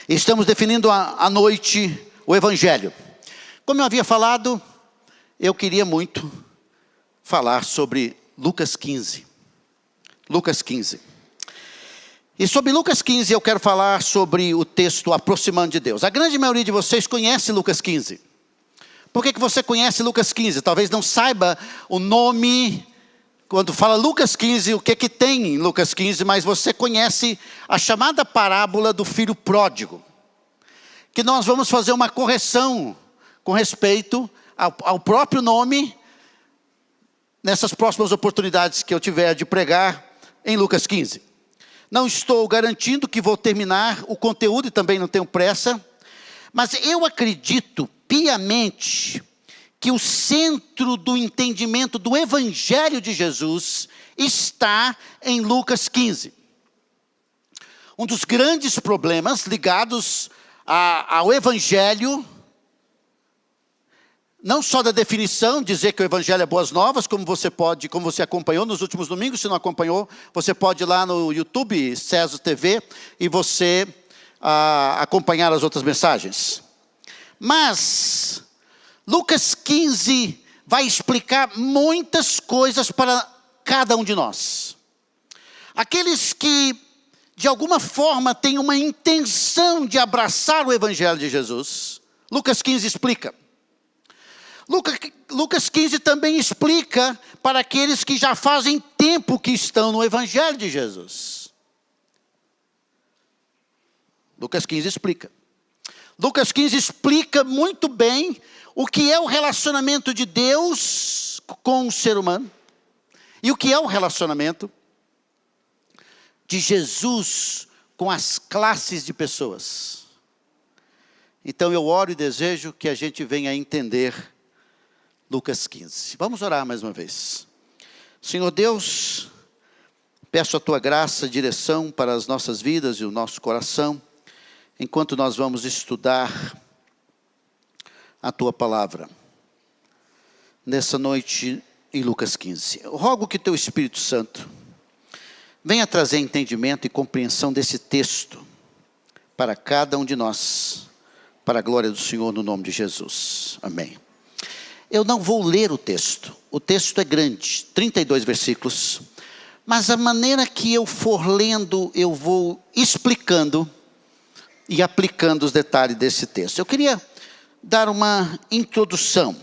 Estamos definindo à noite o Evangelho. Como eu havia falado, eu queria muito falar sobre Lucas 15. Lucas 15. E sobre Lucas 15 eu quero falar sobre o texto aproximando de Deus. A grande maioria de vocês conhece Lucas 15. Por que você conhece Lucas 15? Talvez não saiba o nome, quando fala Lucas 15, o que tem em Lucas 15, mas você conhece a chamada parábola do filho pródigo. Que nós vamos fazer uma correção com respeito ao próprio nome, nessas próximas oportunidades que eu tiver de pregar em Lucas 15. Não estou garantindo que vou terminar o conteúdo e também não tenho pressa, mas eu acredito piamente que o centro do entendimento do Evangelho de Jesus está em Lucas 15. Um dos grandes problemas ligados ao Evangelho, não só da definição, dizer que o Evangelho é boas novas, como você acompanhou nos últimos domingos. Se não acompanhou, você pode ir lá no YouTube, César TV, e você acompanhar as outras mensagens. Mas Lucas 15 vai explicar muitas coisas para cada um de nós. Aqueles que, de alguma forma, têm uma intenção de abraçar o Evangelho de Jesus, Lucas 15 explica. Lucas 15 também explica para aqueles que já fazem tempo que estão no Evangelho de Jesus. Lucas 15 explica. Lucas 15 explica muito bem o que é o relacionamento de Deus com o ser humano e o que é o relacionamento de Jesus com as classes de pessoas. Então eu oro e desejo que a gente venha a entender Lucas 15. Vamos orar mais uma vez. Senhor Deus, peço a Tua graça, direção para as nossas vidas e o nosso coração, enquanto nós vamos estudar a Tua palavra, nessa noite em Lucas 15. Eu rogo que Teu Espírito Santo venha trazer entendimento e compreensão desse texto para cada um de nós, para a glória do Senhor, no nome de Jesus. Amém. Eu não vou ler o texto é grande, 32 versículos, mas a maneira que eu for lendo, eu vou explicando e aplicando os detalhes desse texto. Eu queria dar uma introdução.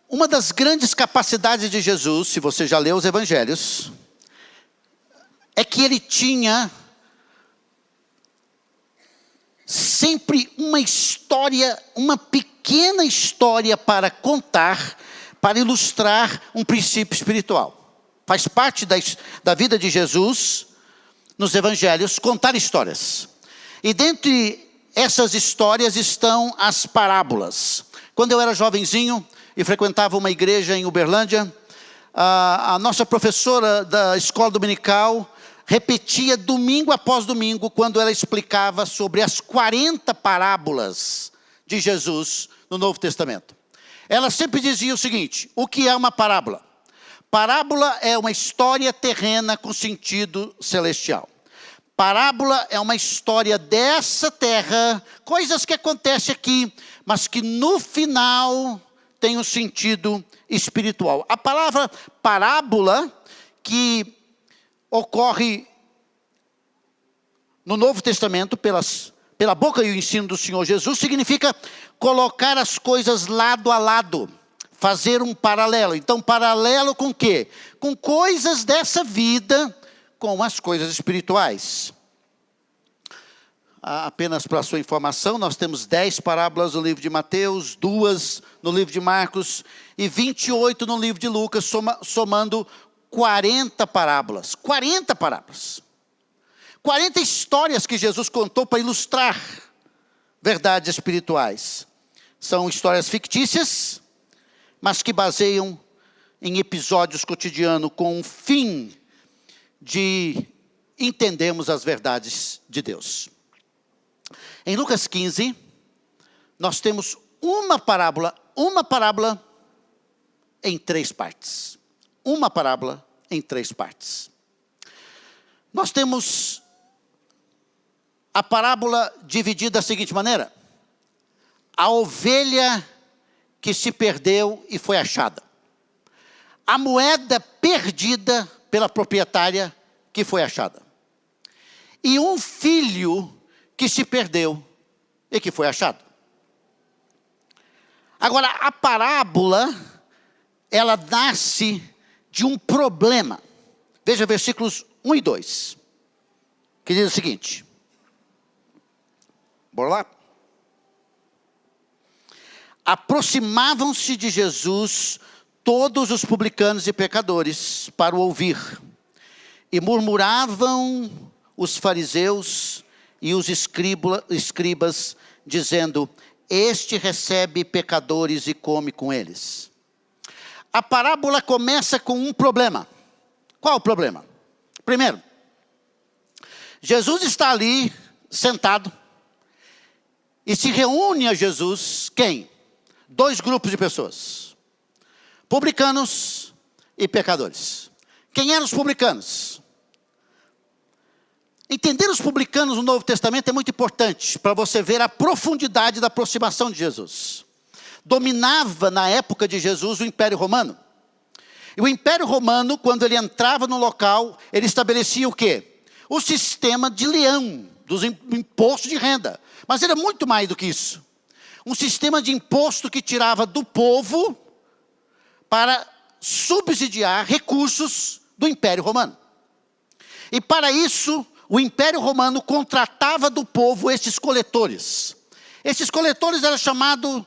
Uma das grandes capacidades de Jesus, se você já leu os evangelhos, é que ele tinha sempre uma história, uma pequena história para contar, para ilustrar um princípio espiritual. Faz parte da vida de Jesus, nos evangelhos, contar histórias. E dentre essas histórias estão as parábolas. Quando eu era jovenzinho e frequentava uma igreja em Uberlândia, a nossa professora da escola dominical repetia domingo após domingo, quando ela explicava sobre as 40 parábolas de Jesus no Novo Testamento. Ela sempre dizia o seguinte: o que é uma parábola? Parábola é uma história terrena com sentido celestial. Parábola é uma história dessa terra, coisas que acontecem aqui, mas que no final tem um sentido espiritual. A palavra parábola, que ocorre no Novo Testamento pela boca e o ensino do Senhor Jesus, significa colocar as coisas lado a lado, fazer um paralelo. Então, paralelo com o quê? Com coisas dessa vida, com as coisas espirituais. Apenas para a sua informação, nós temos 10 parábolas no livro de Mateus, 2 no livro de Marcos e 28 no livro de Lucas, somando 40 parábolas. 40 parábolas. 40 histórias que Jesus contou para ilustrar verdades espirituais. São histórias fictícias, mas que baseiam em episódios cotidianos com o fim de entendermos as verdades de Deus. Em Lucas 15, nós temos uma parábola em 3 partes. Uma parábola em 3 partes. Nós temos a parábola dividida da seguinte maneira: a ovelha que se perdeu e foi achada, a moeda perdida pela proprietária que foi achada, e um filho que se perdeu e que foi achado. Agora, a parábola, ela nasce de um problema. Veja versículos 1 e 2, que diz o seguinte. Bora lá? Aproximavam-se de Jesus todos os publicanos e pecadores para o ouvir, e murmuravam os fariseus e os escribas, dizendo: este recebe pecadores e come com eles. A parábola começa com um problema. Qual o problema? Primeiro, Jesus está ali sentado e se reúne a Jesus quem? Dois grupos de pessoas: publicanos e pecadores. Quem eram os publicanos? Entender os publicanos no Novo Testamento é muito importante para você ver a profundidade da aproximação de Jesus. Dominava na época de Jesus o Império Romano. E o Império Romano, quando ele entrava no local, ele estabelecia o quê? O sistema de leão, dos impostos de renda. Mas era muito mais do que isso. Um sistema de imposto que tirava do povo para subsidiar recursos do Império Romano. E para isso, o Império Romano contratava do povo esses coletores. Esses coletores eram chamados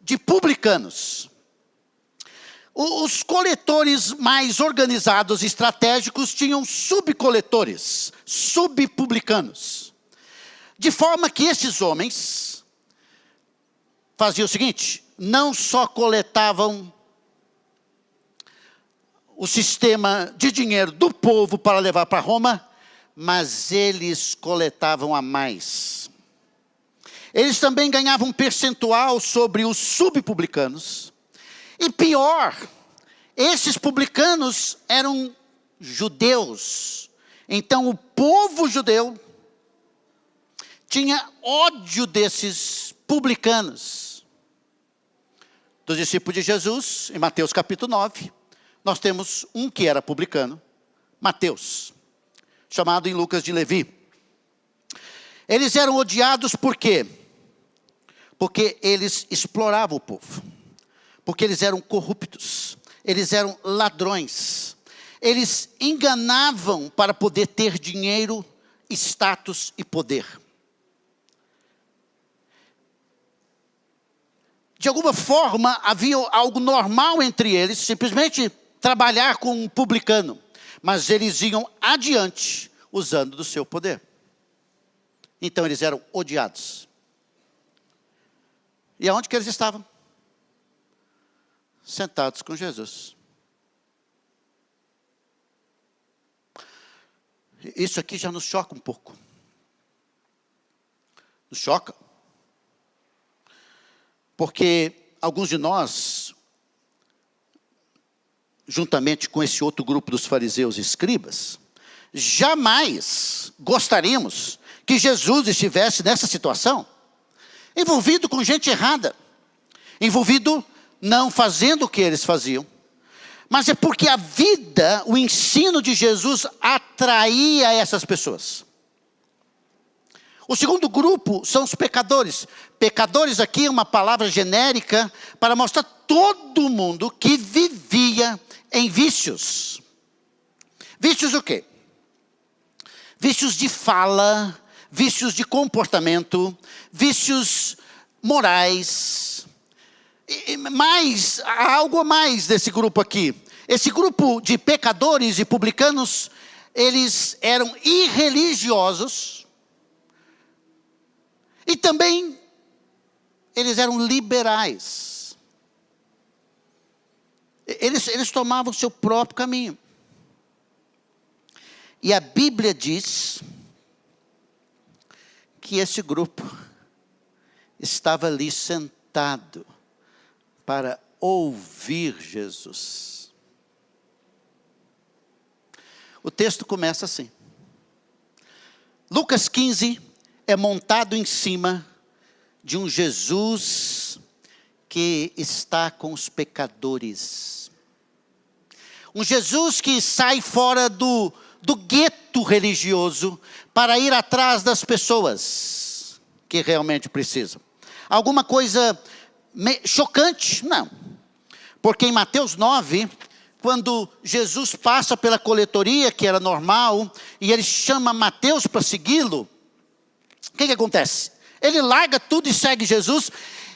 de publicanos. Os coletores mais organizados e estratégicos tinham subcoletores, subpublicanos. De forma que esses homens faziam o seguinte: não só coletavam o sistema de dinheiro do povo para levar para Roma, mas eles coletavam a mais. Eles também ganhavam um percentual sobre os subpublicanos. E pior, esses publicanos eram judeus. Então o povo judeu tinha ódio desses publicanos. Dos discípulos de Jesus, em Mateus capítulo 9, nós temos um que era publicano, Mateus, chamado em Lucas de Levi. Eles eram odiados por quê? Porque eles exploravam o povo. Porque eles eram corruptos. Eles eram ladrões. Eles enganavam para poder ter dinheiro, status e poder. De alguma forma, havia algo normal entre eles, simplesmente trabalhar com um publicano. Mas eles iam adiante, usando do seu poder. Então eles eram odiados. E aonde que eles estavam? Sentados com Jesus. Isso aqui já nos choca um pouco. Nos choca. Porque alguns de nós, juntamente com esse outro grupo dos fariseus e escribas, jamais gostaríamos que Jesus estivesse nessa situação, envolvido com gente errada, envolvido não fazendo o que eles faziam, mas é porque a vida, o ensino de Jesus atraía essas pessoas. O segundo grupo são os pecadores. Pecadores aqui é uma palavra genérica para mostrar todo mundo que vivia em vícios. Vícios o quê? Vícios de fala, vícios de comportamento, vícios morais. Mas há algo a mais desse grupo aqui. Esse grupo de pecadores e publicanos, eles eram irreligiosos e também eles eram liberais. Eles tomavam o seu próprio caminho. E a Bíblia diz que esse grupo estava ali sentado para ouvir Jesus. O texto começa assim. Lucas 15 é montado em cima de um Jesus que está com os pecadores. Um Jesus que sai fora do gueto religioso para ir atrás das pessoas que realmente precisam. Alguma coisa chocante? Não. Porque em Mateus 9, quando Jesus passa pela coletoria, que era normal, e ele chama Mateus para segui-lo, o que acontece? Ele larga tudo e segue Jesus,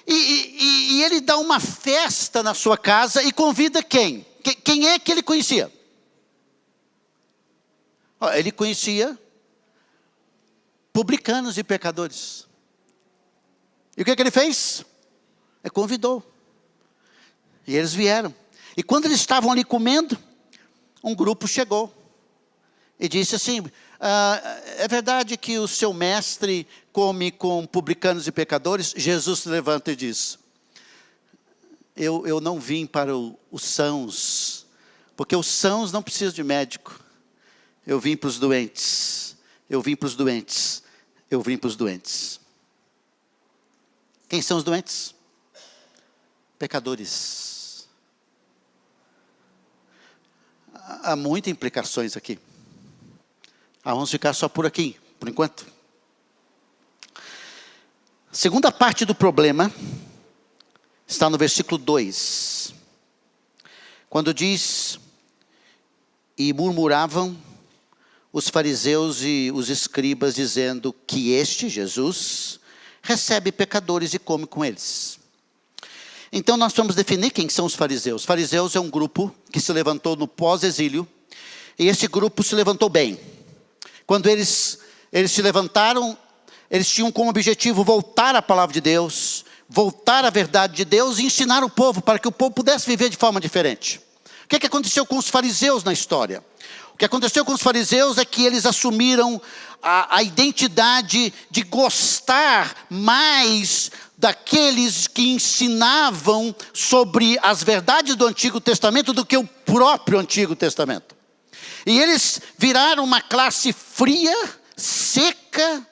e ele dá uma festa na sua casa e convida quem? Quem é que ele conhecia? Ele conhecia publicanos e pecadores. E o que ele fez? Ele convidou. E eles vieram. E quando eles estavam ali comendo, um grupo chegou. E disse assim, é verdade que o seu mestre come com publicanos e pecadores? Jesus se levanta e diz, eu não vim para os sãos, porque os sãos não precisam de médico. Eu vim para os doentes. Eu vim para os doentes. Eu vim para os doentes. Quem são os doentes? Pecadores. Há muitas implicações aqui. Vamos ficar só por aqui, por enquanto. A segunda parte do problema está no versículo 2. Quando diz, e murmuravam os fariseus e os escribas, dizendo que este Jesus recebe pecadores e come com eles. Então nós vamos definir quem são os fariseus. Os fariseus é um grupo que se levantou no pós-exílio, e esse grupo se levantou bem. Quando eles se levantaram, eles tinham como objetivo voltar à palavra de Deus, voltar à verdade de Deus e ensinar o povo, para que o povo pudesse viver de forma diferente. O que aconteceu com os fariseus na história? O que aconteceu com os fariseus é que eles assumiram a identidade de gostar mais daqueles que ensinavam sobre as verdades do Antigo Testamento do que o próprio Antigo Testamento. E eles viraram uma classe fria, seca,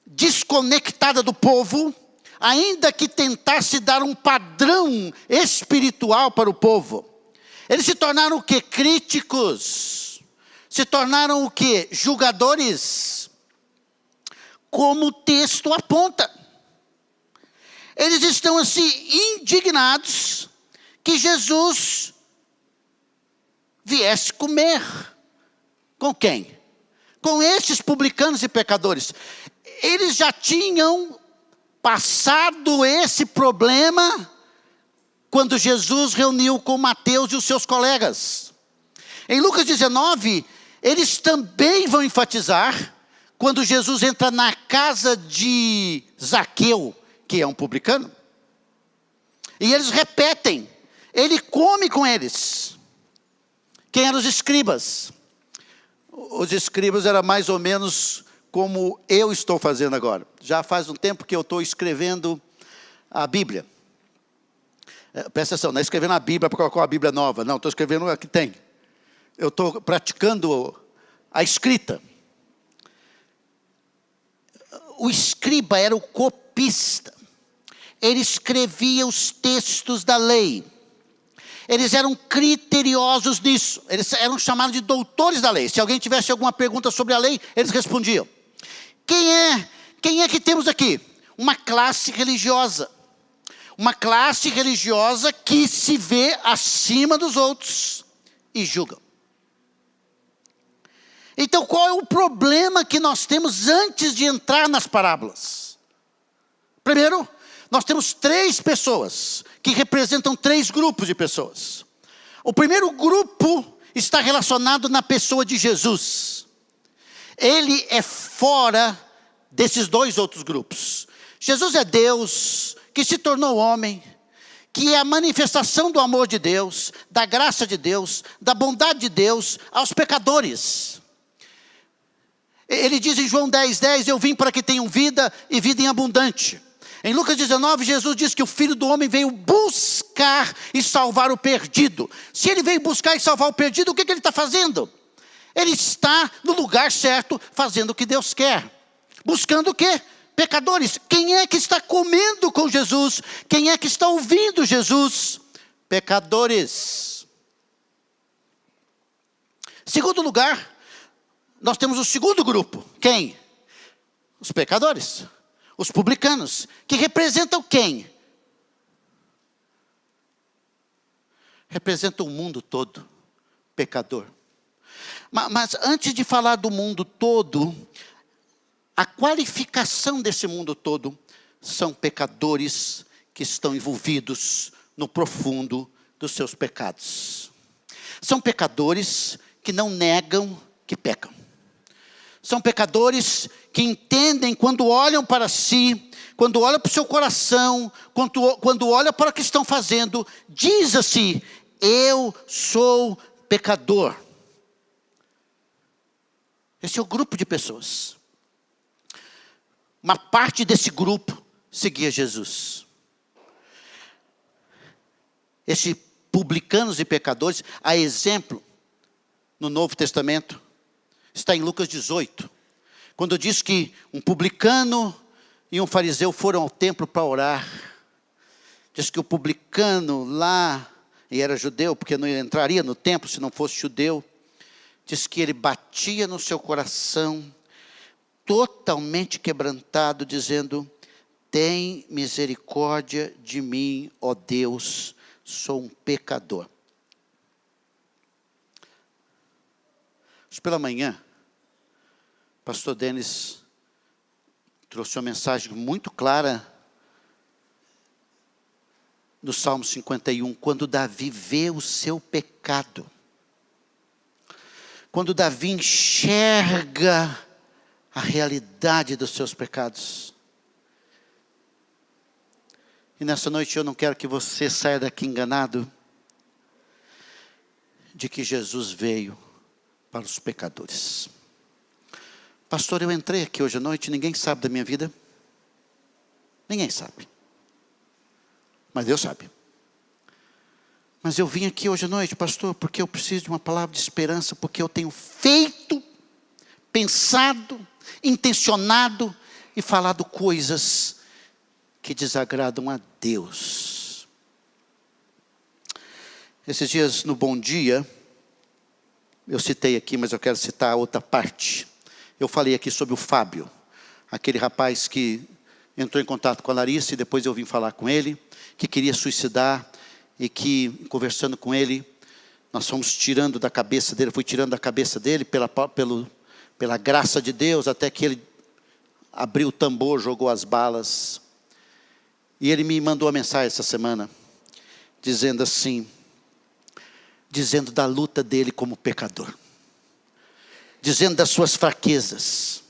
desconectada do povo, ainda que tentasse dar um padrão espiritual para o povo. Eles se tornaram o quê? Críticos. Se tornaram o quê? Julgadores. Como o texto aponta. Eles estão assim indignados que Jesus viesse comer. Com quem? Com estes publicanos e pecadores. Eles já tinham passado esse problema quando Jesus reuniu com Mateus e os seus colegas. Em Lucas 19, eles também vão enfatizar quando Jesus entra na casa de Zaqueu, que é um publicano. E eles repetem, ele come com eles. Quem eram os escribas? Os escribas eram mais ou menos como eu estou fazendo agora. Já faz um tempo que eu estou escrevendo a Bíblia. Presta atenção, não é escrevendo a Bíblia para colocar a Bíblia nova. Não, estou escrevendo a que tem. Eu estou praticando a escrita. O escriba era o copista. Ele escrevia os textos da lei. Eles eram criteriosos nisso. Eles eram chamados de doutores da lei. Se alguém tivesse alguma pergunta sobre a lei, eles respondiam. Quem é que temos aqui? Uma classe religiosa. Uma classe religiosa que se vê acima dos outros e julga. Então qual é o problema que nós temos antes de entrar nas parábolas? Primeiro, nós temos 3 pessoas que representam 3 grupos de pessoas. O primeiro grupo está relacionado na pessoa de Jesus. Ele é fora desses 2 outros grupos. Jesus é Deus que se tornou homem, que é a manifestação do amor de Deus, da graça de Deus, da bondade de Deus aos pecadores. Ele diz em João 10:10, eu vim para que tenham vida e vida em abundante. Em Lucas 19, Jesus diz que o Filho do Homem veio buscar e salvar o perdido. Se ele veio buscar e salvar o perdido, o que ele está fazendo? Ele está no lugar certo, fazendo o que Deus quer. Buscando o quê? Pecadores. Quem é que está comendo com Jesus? Quem é que está ouvindo Jesus? Pecadores. Segundo lugar, nós temos o segundo grupo. Quem? Os pecadores. Os publicanos. Que representam quem? Representam o mundo todo. Pecador. Mas antes de falar do mundo todo, a qualificação desse mundo todo são pecadores que estão envolvidos no profundo dos seus pecados. São pecadores que não negam que pecam. São pecadores que entendem quando olham para si, quando olham para o seu coração, quando olham para o que estão fazendo, diz assim: eu sou pecador. Esse é o grupo de pessoas. Uma parte desse grupo seguia Jesus. Esses publicanos e pecadores, a exemplo, no Novo Testamento, está em Lucas 18. Quando diz que um publicano e um fariseu foram ao templo para orar. Diz que o publicano lá, e era judeu, porque não entraria no templo se não fosse judeu. Diz que ele batia no seu coração, totalmente quebrantado, dizendo: tem misericórdia de mim, ó Deus, sou um pecador. Hoje pela manhã, pastor Denis trouxe uma mensagem muito clara no Salmo 51, quando Davi vê o seu pecado. Quando Davi enxerga a realidade dos seus pecados. E nessa noite eu não quero que você saia daqui enganado de que Jesus veio para os pecadores. Pastor, eu entrei aqui hoje à noite, ninguém sabe da minha vida. Ninguém sabe. Mas Deus sabe. Mas eu vim aqui hoje à noite, pastor, porque eu preciso de uma palavra de esperança, porque eu tenho feito, pensado, intencionado e falado coisas que desagradam a Deus. Esses dias no Bom Dia, eu citei aqui, mas eu quero citar a outra parte. Eu falei aqui sobre o Fábio, aquele rapaz que entrou em contato com a Larissa e depois eu vim falar com ele, que queria suicidar e que, conversando com ele, nós fomos tirando da cabeça dele, fui tirando da cabeça dele pela graça de Deus, até que ele abriu o tambor, jogou as balas. E ele me mandou uma mensagem essa semana, dizendo assim, dizendo da luta dele como pecador, dizendo das suas fraquezas.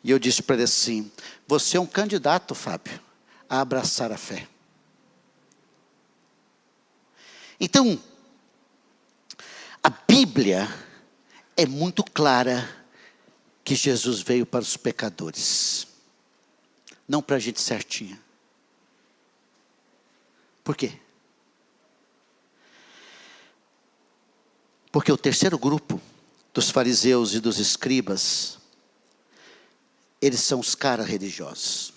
E eu disse para ele assim: você é um candidato, Fábio, a abraçar a fé. Então, a Bíblia é muito clara que Jesus veio para os pecadores, não para a gente certinha. Por quê? Porque o terceiro grupo dos fariseus e dos escribas, eles são os caras religiosos.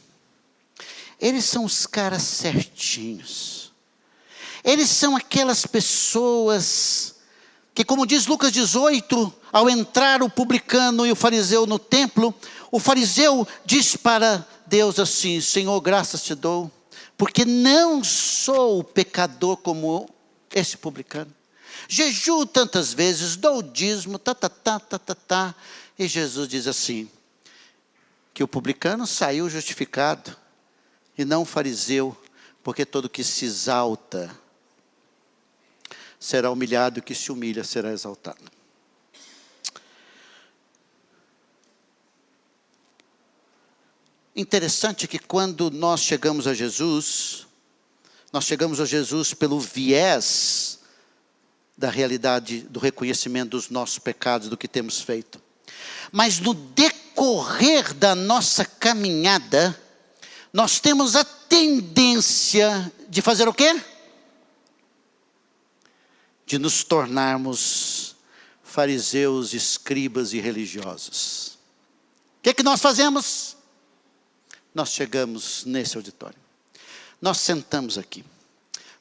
Eles são os caras certinhos. Eles são aquelas pessoas que, como diz Lucas 18, ao entrar o publicano e o fariseu no templo, o fariseu diz para Deus assim: Senhor, graças te dou, porque não sou pecador como esse publicano. Jejuo tantas vezes, dou o dízimo, E Jesus diz assim, que o publicano saiu justificado, e não o fariseu, porque todo que se exalta será humilhado, e o que se humilha será exaltado. Interessante que quando nós chegamos a Jesus pelo viés da realidade, do reconhecimento dos nossos pecados, do que temos feito. Mas no decorrer da nossa caminhada, nós temos a tendência de fazer o quê? De nos tornarmos fariseus, escribas e religiosos. O que nós fazemos? Nós chegamos nesse auditório. Nós sentamos aqui.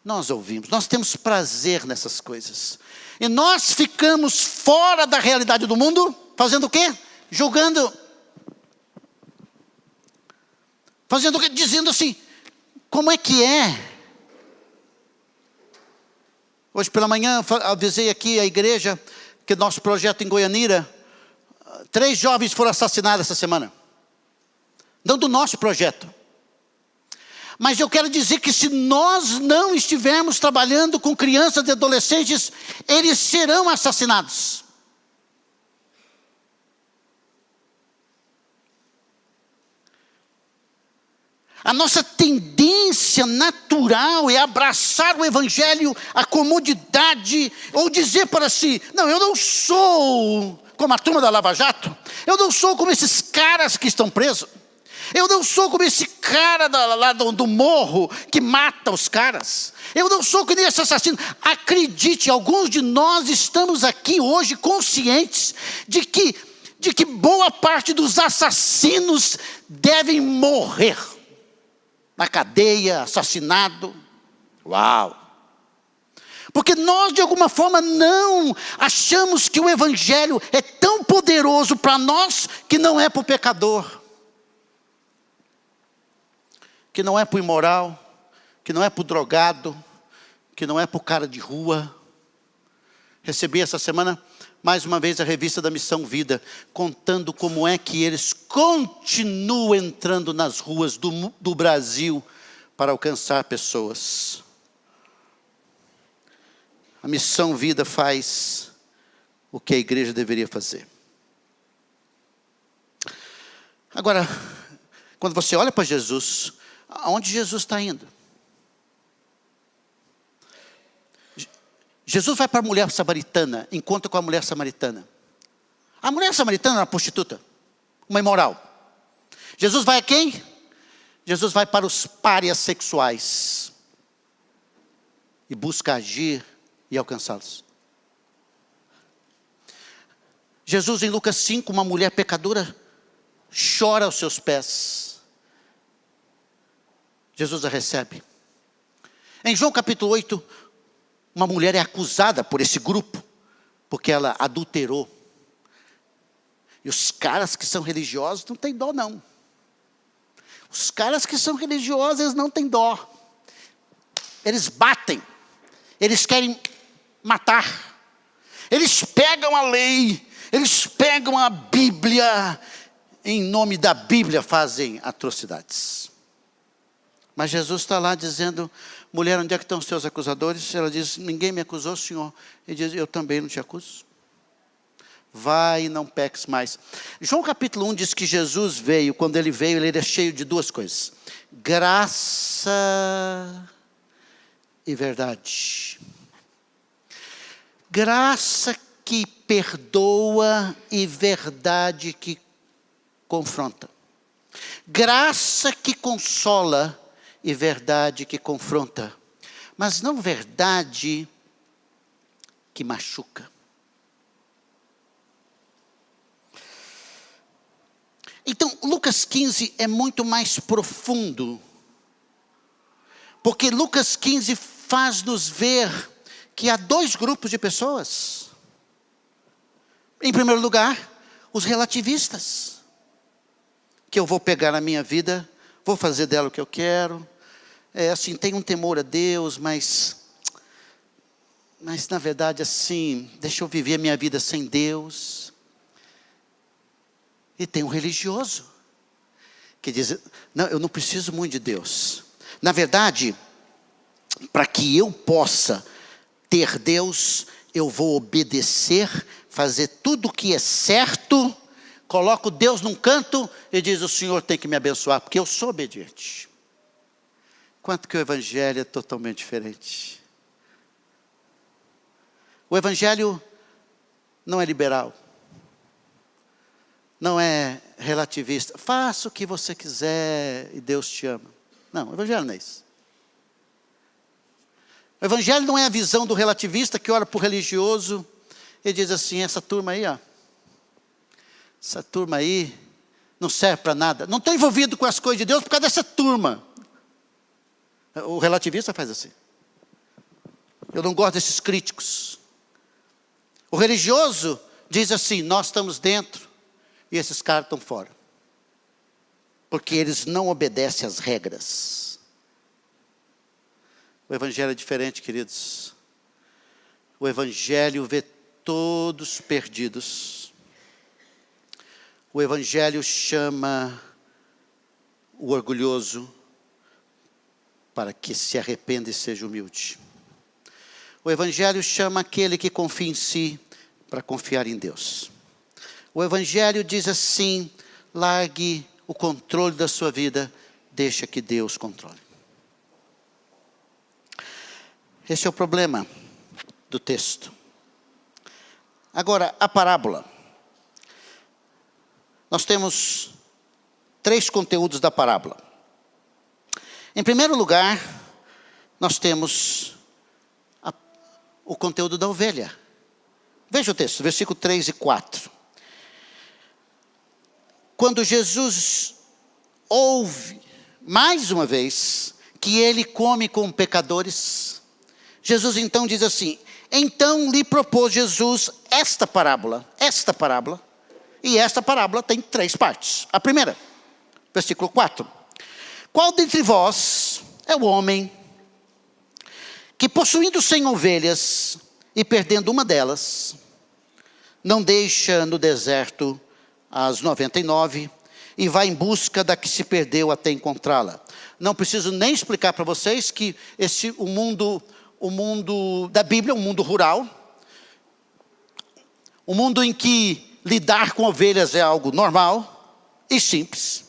Nós ouvimos. Nós temos prazer nessas coisas. E nós ficamos fora da realidade do mundo, fazendo o quê? Julgando. Fazendo o quê? Dizendo assim, como é que é? Hoje pela manhã avisei aqui a igreja que nosso projeto em Goianira, 3 jovens foram assassinados essa semana. Não do nosso projeto. Mas eu quero dizer que se nós não estivermos trabalhando com crianças e adolescentes, eles serão assassinados. A nossa tendência natural é abraçar o evangelho, a comodidade, ou dizer para si, não, eu não sou como a turma da Lava Jato, eu não sou como esses caras que estão presos, eu não sou como esse cara lá do morro que mata os caras, eu não sou que nem esse assassino. Acredite, alguns de nós estamos aqui hoje conscientes de que boa parte dos assassinos devem morrer. Na cadeia, assassinado. Uau! Porque nós de alguma forma não achamos que o evangelho é tão poderoso para nós que não é para o pecador. Que não é para o imoral, que não é para o drogado, que não é para o cara de rua. Recebi essa semana mais uma vez a revista da Missão Vida, contando como é que eles continuam entrando nas ruas do Brasil para alcançar pessoas. A Missão Vida faz o que a igreja deveria fazer. Agora, quando você olha para Jesus, aonde Jesus está indo? Jesus vai para a mulher samaritana, encontra com a mulher samaritana. A mulher samaritana era uma prostituta, uma imoral. Jesus vai a quem? Jesus vai para os párias sexuais. E busca agir e alcançá-los. Jesus em Lucas 5, uma mulher pecadora, chora aos seus pés. Jesus a recebe. Em João capítulo 8, uma mulher é acusada por esse grupo, porque ela adulterou. E os caras que são religiosos não têm dó não. Os caras que são religiosos, eles não têm dó. Eles batem. Eles querem matar. Eles pegam a lei. Eles pegam a Bíblia. Em nome da Bíblia fazem atrocidades. Mas Jesus está lá dizendo, mulher, onde é que estão os seus acusadores? Ela diz, ninguém me acusou, Senhor. Ele diz, eu também não te acuso. Vai e não peques mais. João capítulo 1 diz que Jesus veio, quando ele veio, ele era cheio de 2 coisas. Graça e verdade. Graça que perdoa e verdade que confronta. Graça que consola e verdade que confronta, mas não verdade que machuca. Então, Lucas 15 é muito mais profundo, porque Lucas 15 faz-nos ver que há 2 grupos de pessoas. Em primeiro lugar, os relativistas, que eu vou pegar na minha vida, vou fazer dela o que eu quero, assim, tenho um temor a Deus, mas na verdade assim, deixa eu viver a minha vida sem Deus. E tem um religioso, que diz, não, eu não preciso muito de Deus. Na verdade, para que eu possa ter Deus, eu vou obedecer, fazer tudo o que é certo, coloco Deus num canto e diz, o Senhor tem que me abençoar, porque eu sou obediente. Quanto que o evangelho é totalmente diferente. O evangelho não é liberal. Não é relativista. Faça o que você quiser e Deus te ama. Não, o evangelho não é isso. O evangelho não é a visão do relativista que olha para o religioso e diz assim, essa turma aí, ó. Essa turma aí não serve para nada. Não estou envolvido com as coisas de Deus por causa dessa turma. O relativista faz assim. Eu não gosto desses críticos. O religioso diz assim, nós estamos dentro e esses caras estão fora. Porque eles não obedecem às regras. O evangelho é diferente, queridos. O evangelho vê todos perdidos. O evangelho chama o orgulhoso para que se arrependa e seja humilde. O evangelho chama aquele que confia em si para confiar em Deus. O evangelho diz assim, largue o controle da sua vida, deixa que Deus controle. Esse é o problema do texto. Agora, a parábola. Nós temos 3 conteúdos da parábola. Em primeiro lugar, nós temos o conteúdo da ovelha. Veja o texto, versículo 3 e 4. Quando Jesus ouve, mais uma vez, que ele come com pecadores, Jesus então diz assim, então lhe propôs Jesus esta parábola, e esta parábola tem 3 partes. A primeira, versículo 4. Qual dentre vós é o homem que possuindo 100 ovelhas e perdendo uma delas, não deixa no deserto as 99 e vai em busca da que se perdeu até encontrá-la? Não preciso nem explicar para vocês que o mundo da Bíblia é um mundo rural, um mundo em que lidar com ovelhas é algo normal e simples.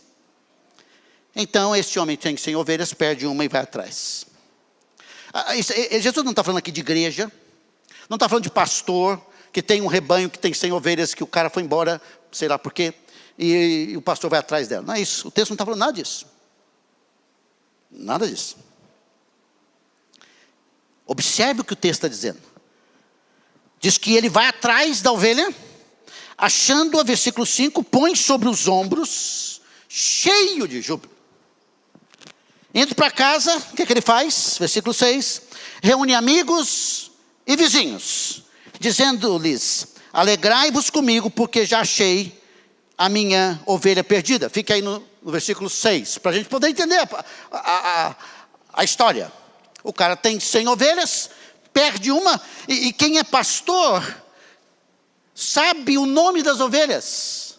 Então este homem tem 100 ovelhas, perde uma e vai atrás. Jesus não está falando aqui de igreja, não está falando de pastor, que tem um rebanho que tem 100 ovelhas, que o cara foi embora, sei lá por quê, e o pastor vai atrás dela. Não é isso, o texto não está falando nada disso. Nada disso. Observe o que o texto está dizendo. Diz que ele vai atrás da ovelha, achando-a, versículo 5, põe sobre os ombros, cheio de júbilo. Entra para casa, o que ele faz? Versículo 6, reúne amigos e vizinhos, dizendo-lhes, alegrai-vos comigo, porque já achei a minha ovelha perdida. Fica aí no versículo 6, para a gente poder entender a história. O cara tem 100 ovelhas, perde uma, e quem é pastor sabe o nome das ovelhas.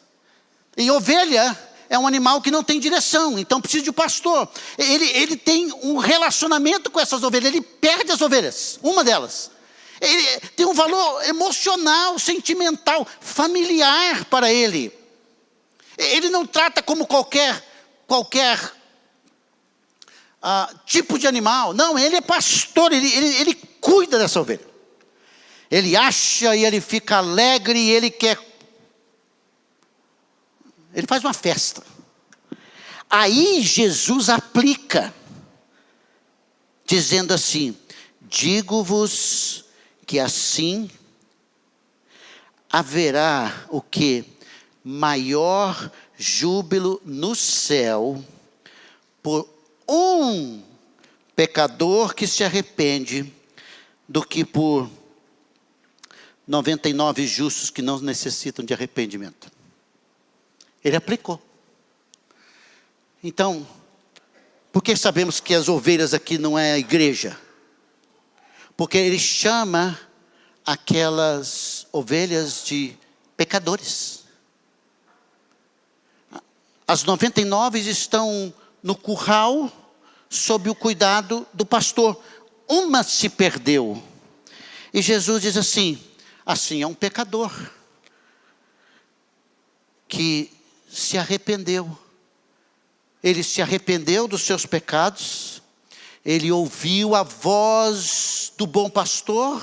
E ovelha é um animal que não tem direção, então precisa de um pastor. Ele tem um relacionamento com essas ovelhas, ele perde as ovelhas, uma delas. Ele tem um valor emocional, sentimental, familiar para ele. Ele não trata como qualquer tipo de animal. Não, ele é pastor, ele cuida dessa ovelha. Ele acha e ele fica alegre e ele quer... Ele faz uma festa. Aí Jesus aplica, dizendo assim, digo-vos que assim haverá o que? Maior júbilo no céu por um pecador que se arrepende do que por 99 justos que não necessitam de arrependimento. Ele aplicou. Então, por que sabemos que as ovelhas aqui não é a igreja? Porque ele chama aquelas ovelhas de pecadores. As 99 estão no curral, sob o cuidado do pastor. Uma se perdeu. E Jesus diz assim é um pecador que se arrependeu. Ele se arrependeu dos seus pecados. Ele ouviu a voz do bom pastor.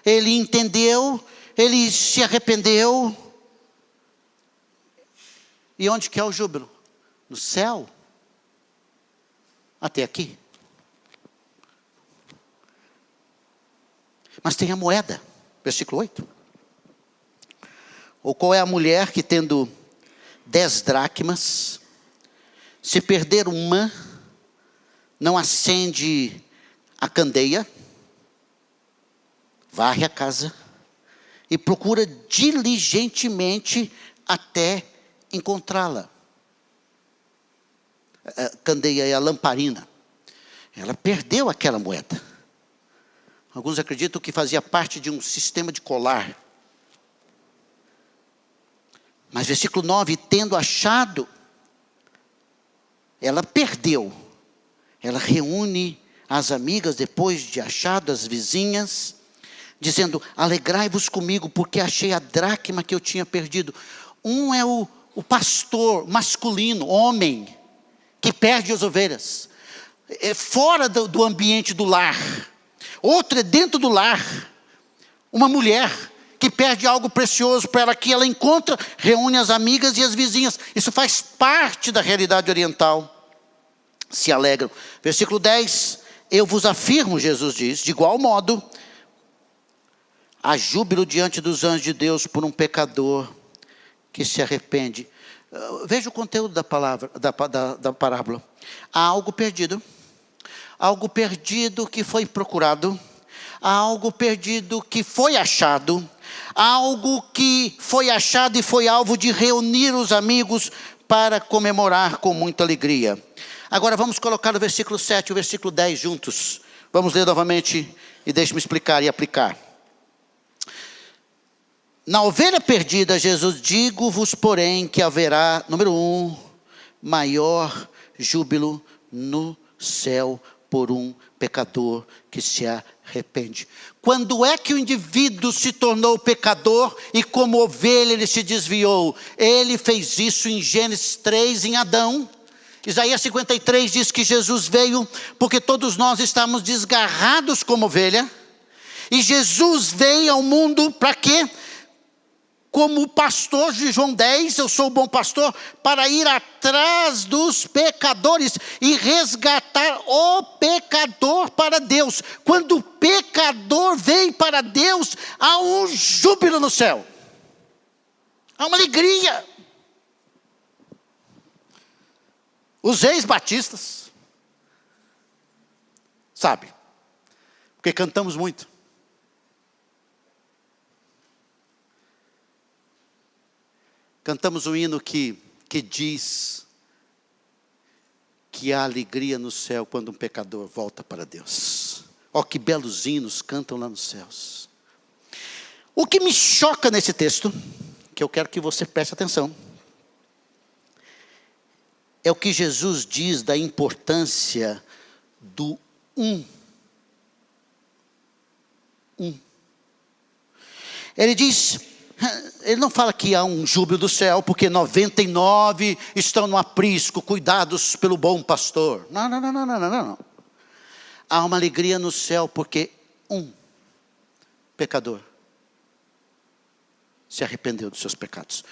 Ele entendeu. Ele se arrependeu. E onde que é o júbilo? No céu. Até aqui. Mas tem a moeda. Versículo 8. Ou qual é a mulher que tendo 10 dracmas. Se perder uma, não acende a candeia, varre a casa e procura diligentemente até encontrá-la. A candeia é a lamparina. Ela perdeu aquela moeda. Alguns acreditam que fazia parte de um sistema de colar. Mas versículo 9, tendo achado, ela perdeu. Ela reúne as amigas depois de achado, as vizinhas, dizendo: alegrai-vos comigo, porque achei a dracma que eu tinha perdido. Um é o pastor masculino, homem, que perde as ovelhas. É fora do ambiente do lar. Outro é dentro do lar. Uma mulher que perde algo precioso para ela, que ela encontra, reúne as amigas e as vizinhas. Isso faz parte da realidade oriental. Se alegram. Versículo 10. Eu vos afirmo, Jesus diz, de igual modo, há júbilo diante dos anjos de Deus por um pecador que se arrepende. Veja o conteúdo da palavra, da parábola. Há algo perdido. Algo perdido que foi procurado. Há algo perdido que foi achado. Há algo que foi achado e foi alvo de reunir os amigos para comemorar com muita alegria. Agora vamos colocar o versículo 7 e o versículo 10 juntos. Vamos ler novamente e deixe-me explicar e aplicar. Na ovelha perdida, Jesus, digo-vos, porém, que haverá, número 1, maior júbilo no céu por um pecador que se arrepende. Quando é que o indivíduo se tornou pecador e como ovelha ele se desviou? Ele fez isso em Gênesis 3, em Adão. Isaías 53 diz que Jesus veio porque todos nós estamos desgarrados como ovelha. E Jesus veio ao mundo para quê? Como o pastor de João 10, eu sou o bom pastor, para ir atrás dos pecadores e resgatar o pecador para Deus. Quando o pecador vem para Deus, há um júbilo no céu. Há uma alegria. Os ex-batistas, sabe, porque cantamos muito. Cantamos um hino que diz que há alegria no céu quando um pecador volta para Deus. Ó, que belos hinos cantam lá nos céus. O que me choca nesse texto, que eu quero que você preste atenção, é o que Jesus diz da importância do um. Ele diz... Ele não fala que há um júbilo do céu, porque 99 estão no aprisco, cuidados pelo bom pastor. Não. Há uma alegria no céu, porque um pecador se arrependeu dos seus pecados.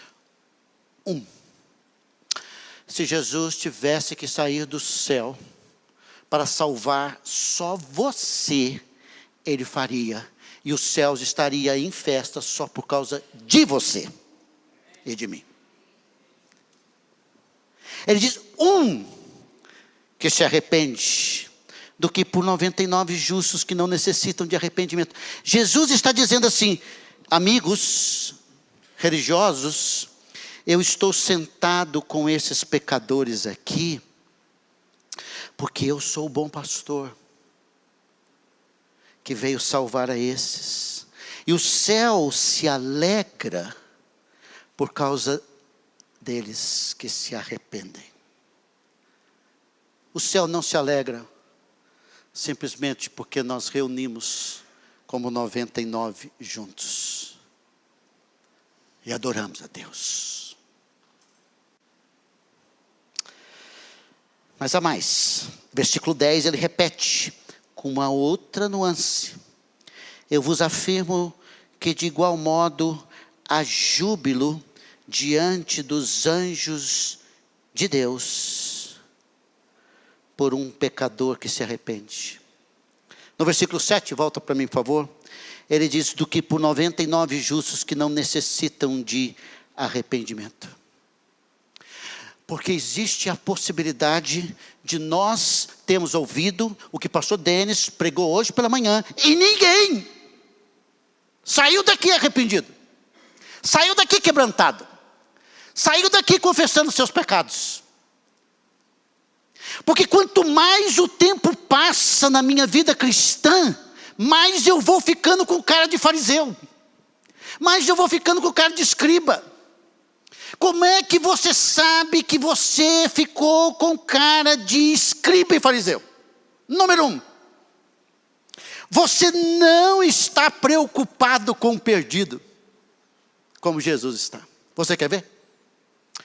Se Jesus tivesse que sair do céu para salvar só você, ele faria. E os céus estariam em festa só por causa de você e de mim. Ele diz, que se arrepende, do que por 99 justos que não necessitam de arrependimento. Jesus está dizendo assim, amigos religiosos, eu estou sentado com esses pecadores aqui, porque eu sou o bom pastor, que veio salvar a esses. E o céu se alegra por causa deles que se arrependem. O céu não se alegra simplesmente porque nós reunimos como 99 juntos e adoramos a Deus. Mas há mais. Versículo 10 ele repete com uma outra nuance. Eu vos afirmo que de igual modo há júbilo diante dos anjos de Deus por um pecador que se arrepende. No versículo 7, volta para mim por favor. Ele diz, do que por 99 justos que não necessitam de arrependimento. Porque existe a possibilidade de nós termos ouvido o que o pastor Denis pregou hoje pela manhã, e ninguém saiu daqui arrependido, saiu daqui quebrantado, saiu daqui confessando seus pecados. Porque quanto mais o tempo passa na minha vida cristã, mais eu vou ficando com cara de fariseu, mais eu vou ficando com cara de escriba. Como é que você sabe que você ficou com cara de escriba e fariseu? Número 1, você não está preocupado com o perdido, como Jesus está. Você quer ver?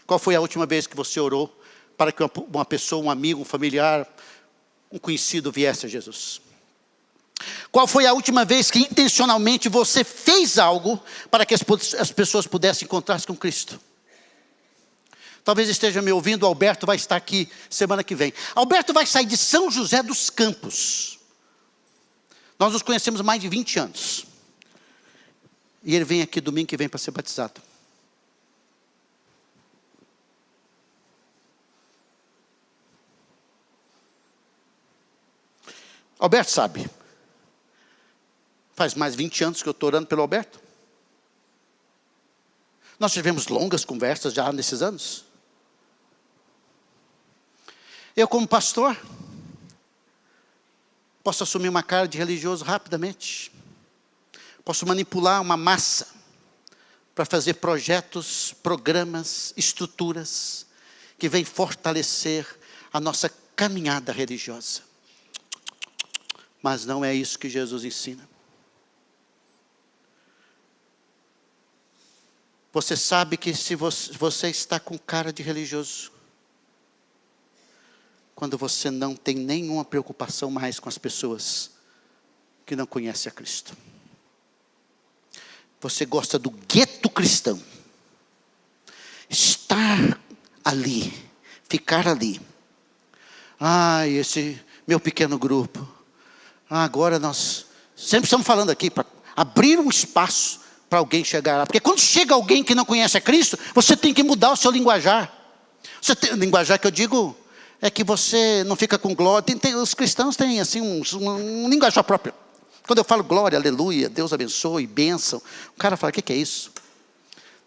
Qual foi a última vez que você orou para que uma pessoa, um amigo, um familiar, um conhecido viesse a Jesus? Qual foi a última vez que intencionalmente você fez algo para que as pessoas pudessem encontrar-se com Cristo? Talvez esteja me ouvindo, o Alberto vai estar aqui semana que vem. Alberto vai sair de São José dos Campos. Nós nos conhecemos há mais de 20 anos. E ele vem aqui domingo que vem para ser batizado. Alberto sabe. Faz mais de 20 anos que eu estou orando pelo Alberto. Nós tivemos longas conversas já nesses anos. Eu, como pastor, posso assumir uma cara de religioso rapidamente. Posso manipular uma massa para fazer projetos, programas, estruturas que vêm fortalecer a nossa caminhada religiosa. Mas não é isso que Jesus ensina. Você sabe que se você está com cara de religioso, quando você não tem nenhuma preocupação mais com as pessoas que não conhecem a Cristo. Você gosta do gueto cristão. Estar ali, ficar ali. Esse meu pequeno grupo. Agora nós sempre estamos falando aqui para abrir um espaço para alguém chegar lá. Porque quando chega alguém que não conhece a Cristo, você tem que mudar o seu linguajar. Linguajar que eu digo é que você não fica com glória. Os cristãos têm assim um linguajar próprio. Quando eu falo glória, aleluia, Deus abençoe, bênção, o cara fala, o que é isso?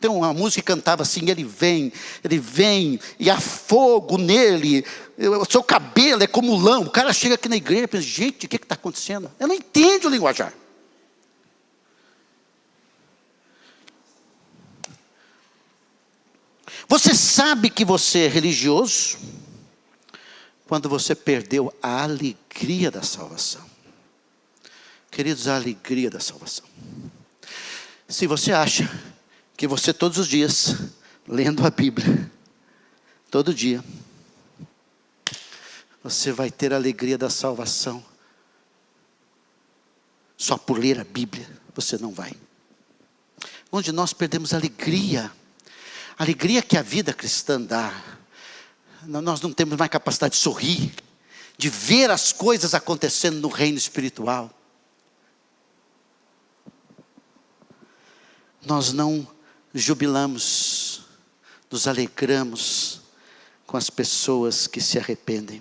Tem uma música que cantava assim, ele vem, e há fogo nele, o seu cabelo é como lã. O cara chega aqui na igreja e pensa, gente, o que está acontecendo? Eu não entendo o linguajar. Você sabe que você é religioso quando você perdeu a alegria da salvação. Queridos, a alegria da salvação. Se você acha que você todos os dias, lendo a Bíblia, todo dia, você vai ter a alegria da salvação, só por ler a Bíblia, você não vai. Onde nós perdemos a alegria que a vida cristã dá. Nós não temos mais capacidade de sorrir, de ver as coisas acontecendo no reino espiritual. Nós não jubilamos, nos alegramos com as pessoas que se arrependem.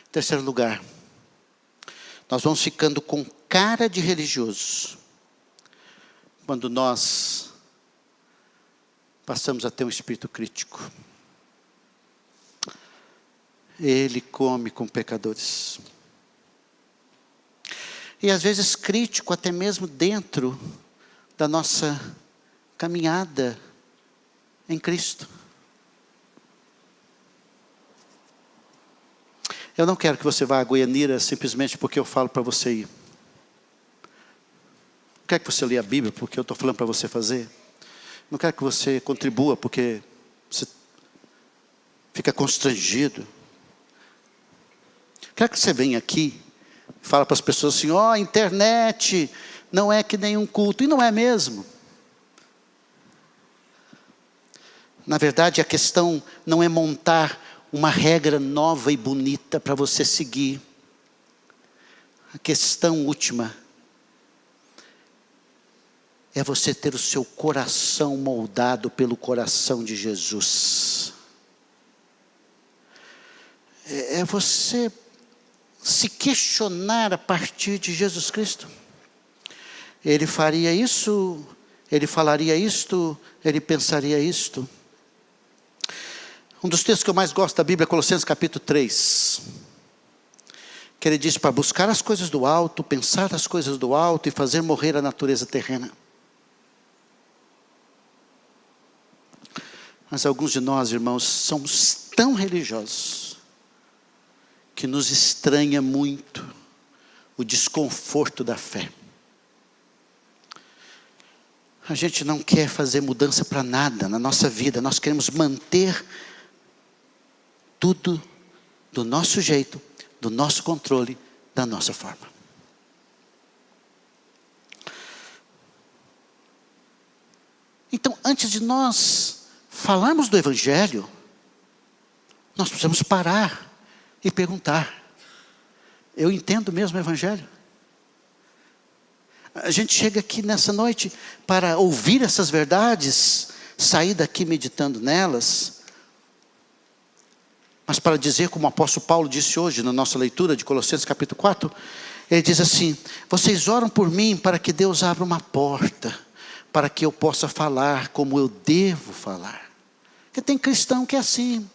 Em terceiro lugar, nós vamos ficando com cara de religioso quando nós passamos a ter um espírito crítico. Ele come com pecadores. E às vezes crítico até mesmo dentro da nossa caminhada em Cristo. Eu não quero que você vá a Goianira simplesmente porque eu falo para você ir. Não quero que você leia a Bíblia porque eu estou falando para você fazer. Não quero que você contribua porque você fica constrangido. Quero que você venha aqui e fale para as pessoas assim, a internet não é que nenhum culto. E não é mesmo. Na verdade, a questão não é montar uma regra nova e bonita para você seguir. A questão última é você ter o seu coração moldado pelo coração de Jesus. É você se questionar a partir de Jesus Cristo. Ele faria isso, ele falaria isto, ele pensaria isto. Um dos textos que eu mais gosto da Bíblia é Colossenses capítulo 3. Que ele diz para buscar as coisas do alto, pensar as coisas do alto e fazer morrer a natureza terrena. Mas alguns de nós, irmãos, somos tão religiosos que nos estranha muito o desconforto da fé. A gente não quer fazer mudança para nada na nossa vida. Nós queremos manter tudo do nosso jeito, do nosso controle, da nossa forma. Então, antes de nós falarmos do Evangelho, nós precisamos parar e perguntar: eu entendo mesmo o Evangelho? A gente chega aqui nessa noite para ouvir essas verdades, sair daqui meditando nelas, mas para dizer, como o apóstolo Paulo disse hoje na nossa leitura de Colossenses capítulo 4, ele diz assim: vocês oram por mim para que Deus abra uma porta, para que eu possa falar como eu devo falar. Porque tem cristão que é assim,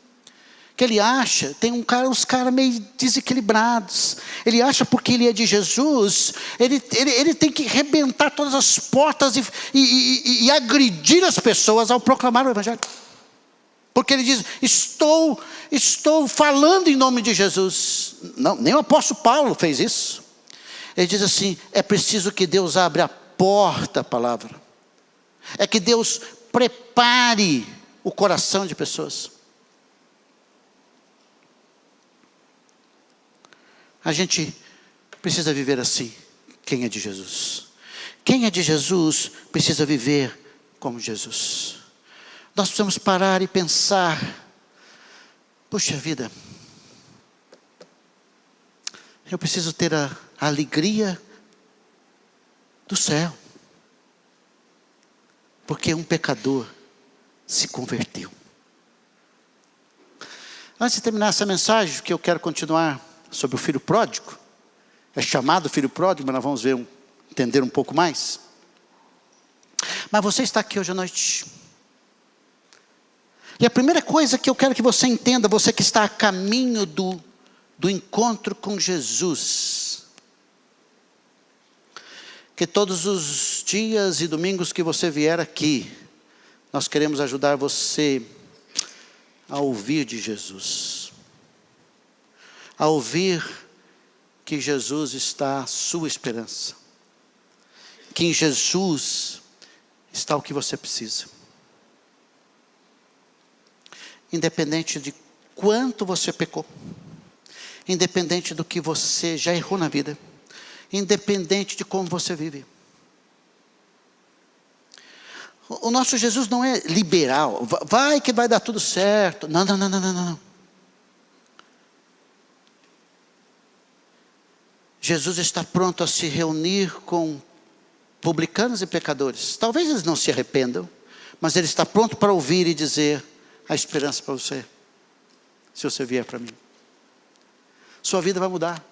que ele acha, tem uns caras meio desequilibrados, ele acha porque ele é de Jesus, ele tem que arrebentar todas as portas e agredir as pessoas ao proclamar o Evangelho. Porque ele diz: estou falando em nome de Jesus. Não, nem o apóstolo Paulo fez isso. Ele diz assim: é preciso que Deus abra a porta à palavra. É que Deus prepare o coração de pessoas. A gente precisa viver assim, quem é de Jesus. Quem é de Jesus precisa viver como Jesus. Nós precisamos parar e pensar: puxa vida, eu preciso ter a alegria do céu, porque um pecador se converteu. Antes de terminar essa mensagem, que eu quero continuar sobre o filho pródigo, é chamado filho pródigo, mas nós vamos entender um pouco mais. Mas você está aqui hoje à noite, e a primeira coisa que eu quero que você entenda, você que está a caminho do encontro com Jesus, que todos os dias e domingos que você vier aqui, nós queremos ajudar você a ouvir de Jesus, a ouvir que Jesus está a sua esperança, que em Jesus está o que você precisa. Independente de quanto você pecou, independente do que você já errou na vida, independente de como você vive. O nosso Jesus não é liberal, vai que vai dar tudo certo. Não. Jesus está pronto a se reunir com publicanos e pecadores. Talvez eles não se arrependam, mas Ele está pronto para ouvir e dizer: a esperança para você, se você vier para mim. Sua vida vai mudar.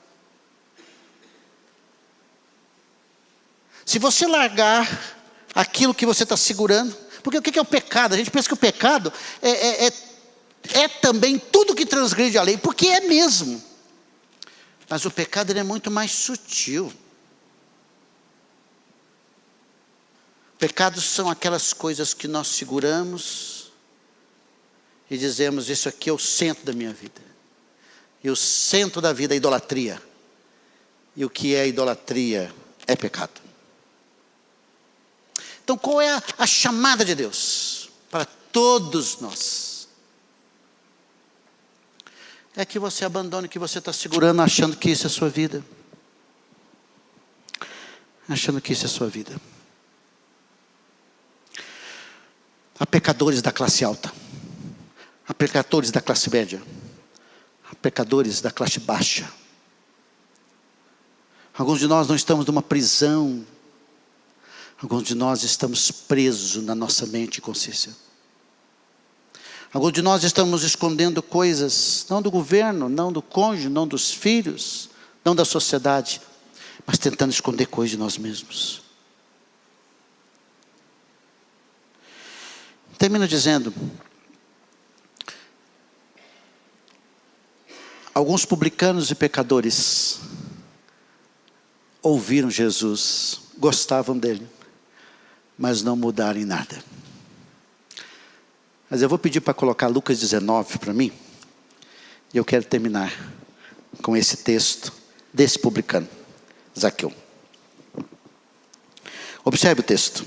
Se você largar aquilo que você está segurando, porque o que é o pecado? A gente pensa que o pecado é também tudo que transgride a lei, porque é mesmo. Mas o pecado ele é muito mais sutil. Pecados são aquelas coisas que nós seguramos e dizemos: isso aqui é o centro da minha vida. E o centro da vida é a idolatria. E o que é idolatria é pecado. Então, qual é a chamada de Deus para todos nós? É que você abandone o que você está segurando, achando que isso é a sua vida. Achando que isso é a sua vida. Há pecadores da classe alta. Há pecadores da classe média. Há pecadores da classe baixa. Alguns de nós não estamos numa prisão. Alguns de nós estamos presos na nossa mente e consciência. Alguns de nós estamos escondendo coisas, não do governo, não do cônjuge, não dos filhos, não da sociedade, mas tentando esconder coisas de nós mesmos. Termino dizendo, alguns publicanos e pecadores ouviram Jesus, gostavam dele, mas não mudaram em nada. Mas eu vou pedir para colocar Lucas 19 para mim, e eu quero terminar com esse texto desse publicano, Zaqueu. Observe o texto.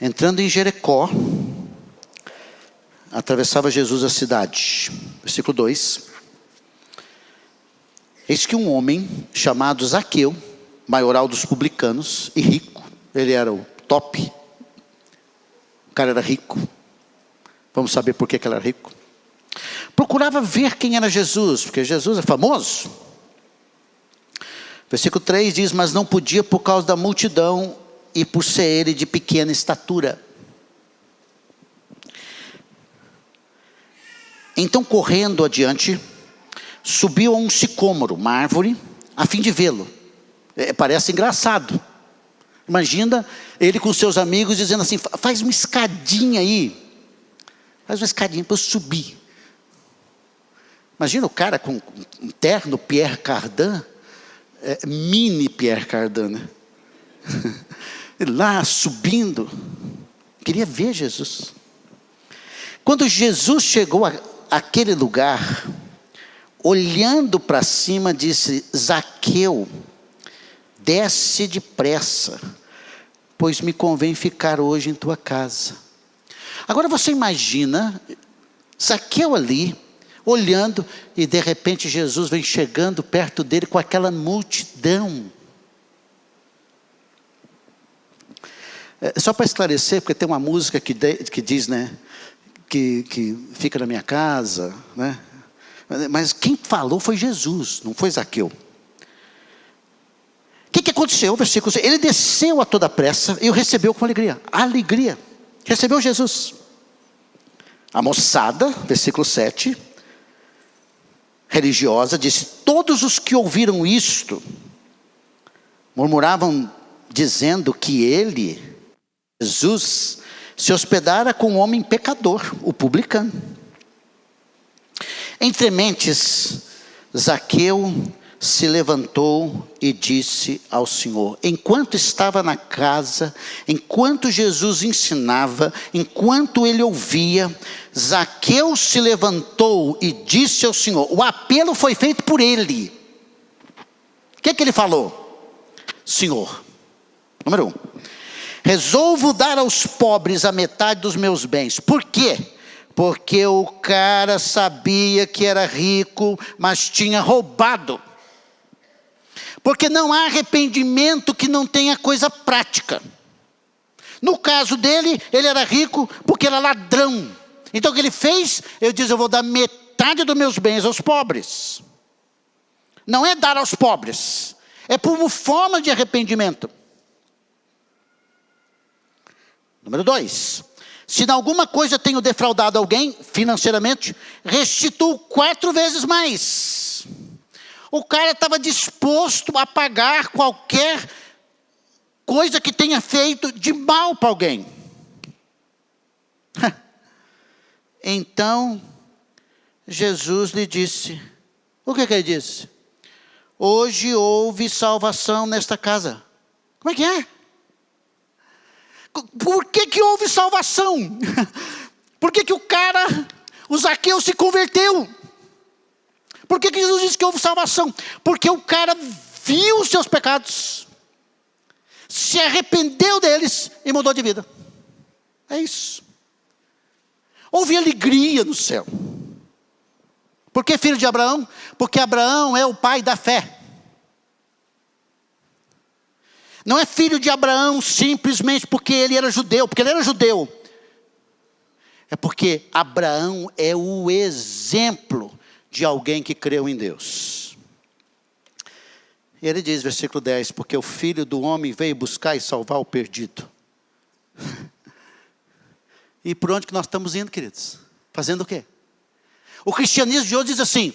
Entrando em Jericó, atravessava Jesus a cidade. Versículo 2. Eis que um homem chamado Zaqueu, maioral dos publicanos e rico, ele era o top, o cara era rico, vamos saber por que ele era rico, procurava ver quem era Jesus, porque Jesus é famoso. Versículo 3 diz, mas não podia por causa da multidão e por ser ele de pequena estatura. Então, correndo adiante, subiu a um sicômoro, uma árvore, a fim de vê-lo. Parece engraçado. Imagina ele com seus amigos dizendo assim, faz uma escadinha aí. Faz uma escadinha para eu subir. Imagina o cara com um terno Pierre Cardin, mini Pierre Cardin, né? Lá subindo, queria ver Jesus. Quando Jesus chegou àquele lugar, olhando para cima, disse, Zaqueu, desce depressa, pois me convém ficar hoje em tua casa. Agora você imagina, Zaqueu ali, olhando, e de repente Jesus vem chegando perto dele com aquela multidão. Só para esclarecer, porque tem uma música que diz, né, que fica na minha casa, né? Mas quem falou foi Jesus, não foi Zaqueu. O que aconteceu? Versículo 6, ele desceu a toda pressa e o recebeu com alegria. Alegria. Recebeu Jesus. A moçada, versículo 7, religiosa, disse, todos os que ouviram isto, murmuravam, dizendo que ele, Jesus, se hospedara com um homem pecador, o publicano. Entre mentes, Zaqueu se levantou e disse ao Senhor, enquanto estava na casa, enquanto Jesus ensinava, enquanto ele ouvia, Zaqueu se levantou e disse ao Senhor, o apelo foi feito por ele. O que ele falou? Senhor, número 1, resolvo dar aos pobres a metade dos meus bens. Por quê? Porque o cara sabia que era rico, mas tinha roubado. Porque não há arrependimento que não tenha coisa prática. No caso dele, ele era rico porque era ladrão. Então o que ele fez? Ele diz, eu vou dar metade dos meus bens aos pobres. Não é dar aos pobres, é por uma forma de arrependimento. Número 2, se em alguma coisa tenho defraudado alguém, financeiramente, restituo 4 vezes mais. O cara estava disposto a pagar qualquer coisa que tenha feito de mal para alguém. Então, Jesus lhe disse, o que ele disse? Hoje houve salvação nesta casa. Como é que é? Por que houve salvação? Por que o cara, o Zaqueu se converteu? Por que Jesus disse que houve salvação? Porque o cara viu os seus pecados, se arrependeu deles e mudou de vida. É isso. Houve alegria no céu. Por que filho de Abraão? Porque Abraão é o pai da fé. Não é filho de Abraão simplesmente porque ele era judeu, É porque Abraão é o exemplo de alguém que creu em Deus. E ele diz, versículo 10, porque o Filho do Homem veio buscar e salvar o perdido. E por onde que nós estamos indo, queridos? Fazendo o quê? O cristianismo de hoje diz assim,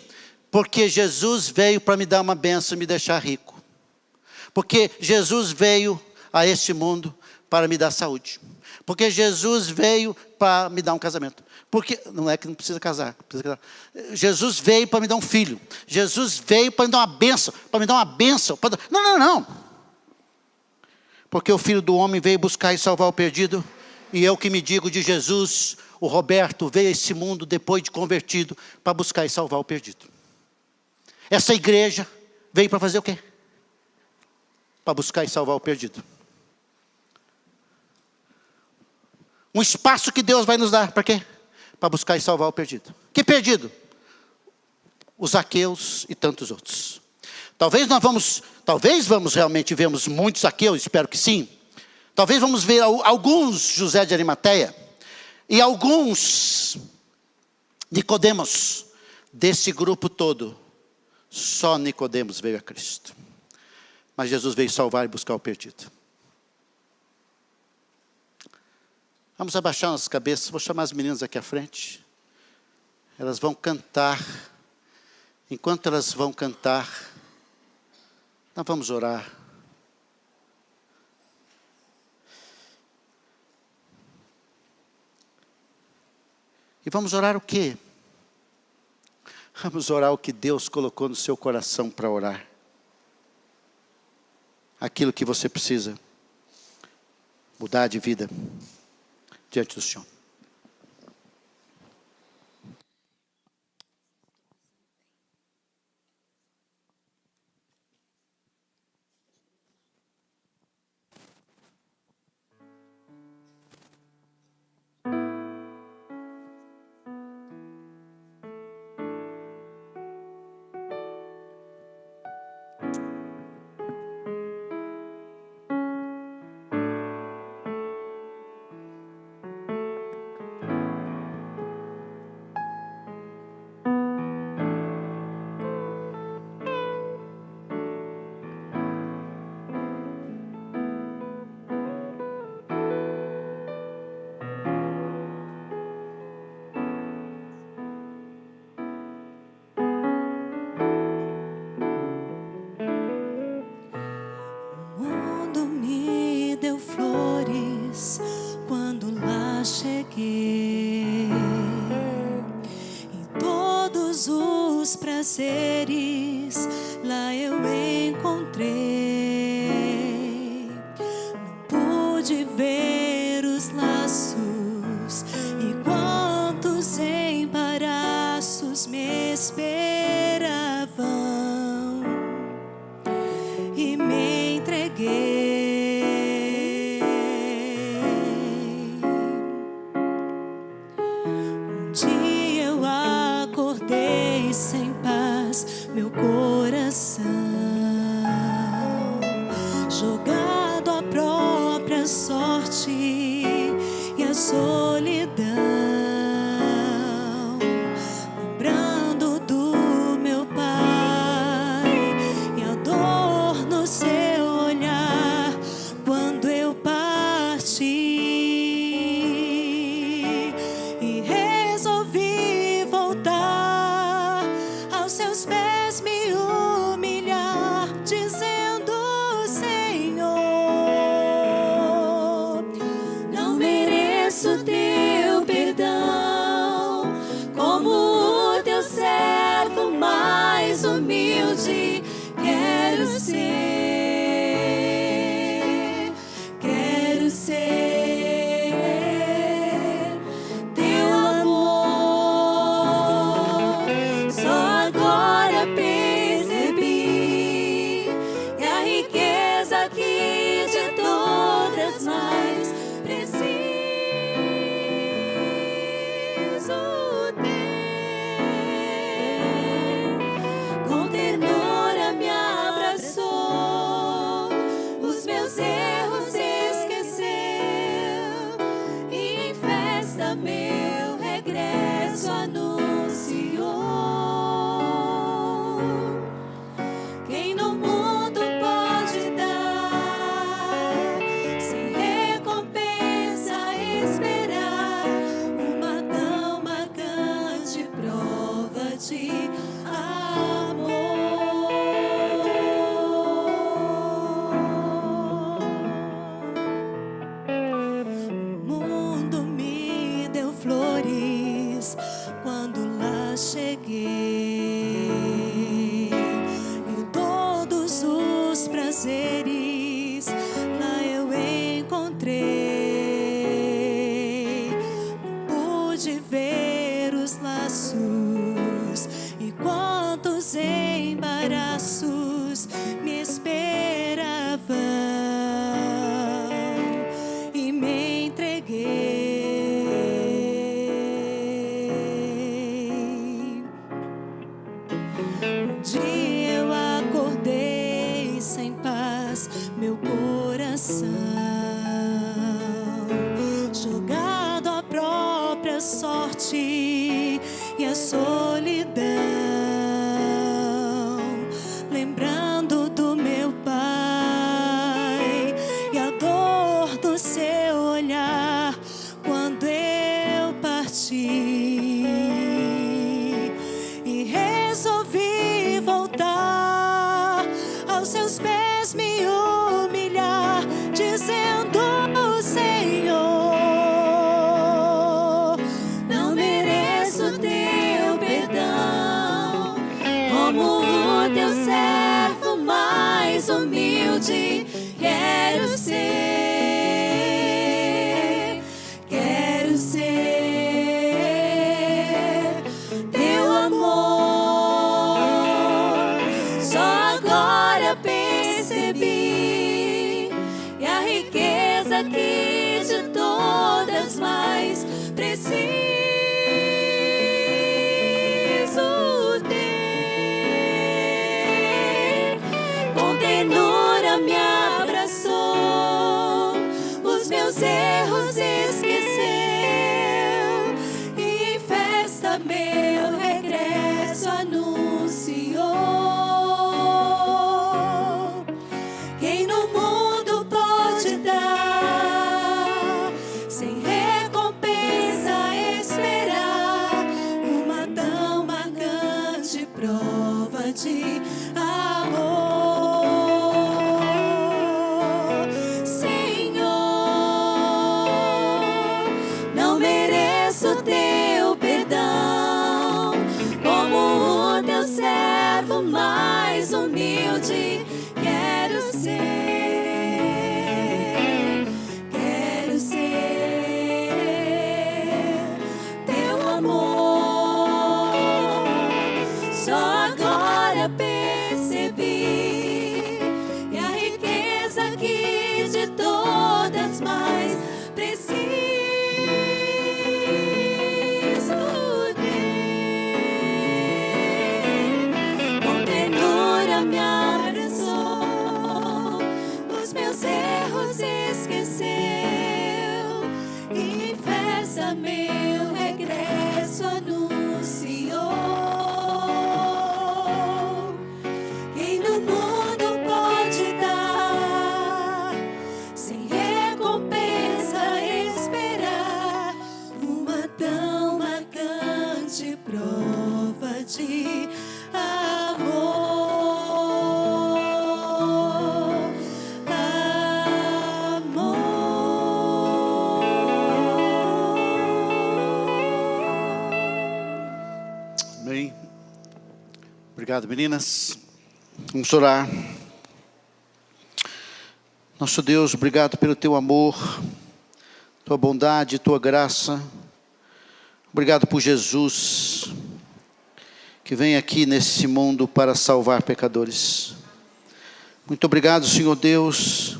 porque Jesus veio para me dar uma bênção e me deixar rico. Porque Jesus veio a este mundo para me dar saúde. Porque Jesus veio para me dar um casamento. Porque, não é que não precisa casar, Jesus veio para me dar um filho. Jesus veio para me dar uma bênção. Para me dar uma bênção. Não. Porque o Filho do Homem veio buscar e salvar o perdido. E eu que me digo de Jesus, o Roberto veio a esse mundo depois de convertido para buscar e salvar o perdido. Essa igreja veio para fazer o quê? Para buscar e salvar o perdido. Um espaço que Deus vai nos dar, para quê? Para buscar e salvar o perdido. Que perdido? Os Zaqueus e tantos outros. Talvez vamos realmente vermos muitos Zaqueus, espero que sim. Talvez vamos ver alguns José de Arimateia e alguns Nicodemos. Desse grupo todo, só Nicodemos veio a Cristo. Mas Jesus veio salvar e buscar o perdido. Vamos abaixar nossas cabeças. Vou chamar as meninas aqui à frente. Elas vão cantar. Enquanto elas vão cantar, nós vamos orar. E vamos orar o quê? Vamos orar o que Deus colocou no seu coração para orar. Aquilo que você precisa mudar de vida diante do Senhor. prazeres lá eu encontrei. Não pude ver os laços e quantos embaraços me esperavam, e me entreguei. Um dia eu acordei sem paz, meu coração jogado à própria sorte e à solidão, lembrando do meu pai e a dor no seu olhar quando eu parti, e resolvi voltar aos seus pés, me humilhar, dizendo: Senhor, não mereço teu perdão, como o teu servo mais humilde quero ser, quero ser teu amor. Só agora percebi que a riqueza que de todas mais preciso ter. Com ternura me abraçou, os meus erros esqueceu, e em festa meu regresso anunciou. Quem no mundo os embaraços me esperavam e me entreguei. Um dia eu acordei sem paz, meu coração jogado à própria sorte e a solidão, lembrando do meu pai e a dor do seu olhar quando eu parti, e resolvi voltar aos seus pés, me humilhar, dizendo: Senhor, não mereço teu perdão, como o teu servo mais humilde quero ser, quero ser teu amor. Só agora percebi e a riqueza que de todas mais preciso ter. Com ternura me abraçou, os meus erros esqueceu, e em festa meu regresso anunciou. Quem no mundo pode dar sem recompensa esperar uma tão marcante prova de amor? Senhor, não mereço teu perdão, como o teu servo mais humilde quero ser, quero ser teu amor. Só agora percebi e a riqueza que de todas mais preciso ter. Com ternura me abraçou, os meus erros esqueceu, e em festa meu regresso anunciou. Quem no mundo pode dar sem recompensa esperar uma tão marcante prova de amor? Amém. Obrigado, meninas. Vamos orar. Nosso Deus, obrigado pelo teu amor, tua bondade, tua graça. Obrigado por Jesus, que vem aqui nesse mundo para salvar pecadores. Muito obrigado, Senhor Deus,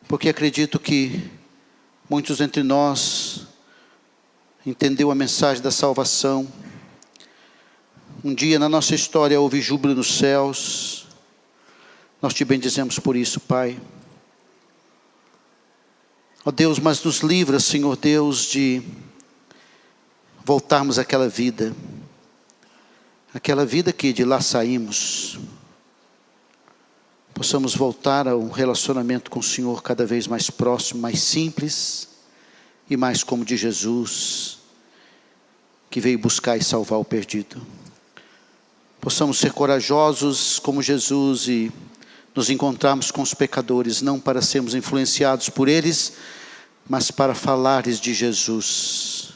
porque acredito que muitos entre nós entendeu a mensagem da salvação. Um dia na nossa história houve júbilo nos céus. Nós te bendizemos por isso, Pai. Ó Deus, mas nos livra, Senhor Deus, de voltarmos àquela vida que de lá saímos. Possamos voltar a um relacionamento com o Senhor cada vez mais próximo, mais simples e mais como de Jesus, que veio buscar e salvar o perdido. Possamos ser corajosos como Jesus e nos encontrarmos com os pecadores, não para sermos influenciados por eles, mas para falar-lhes de Jesus.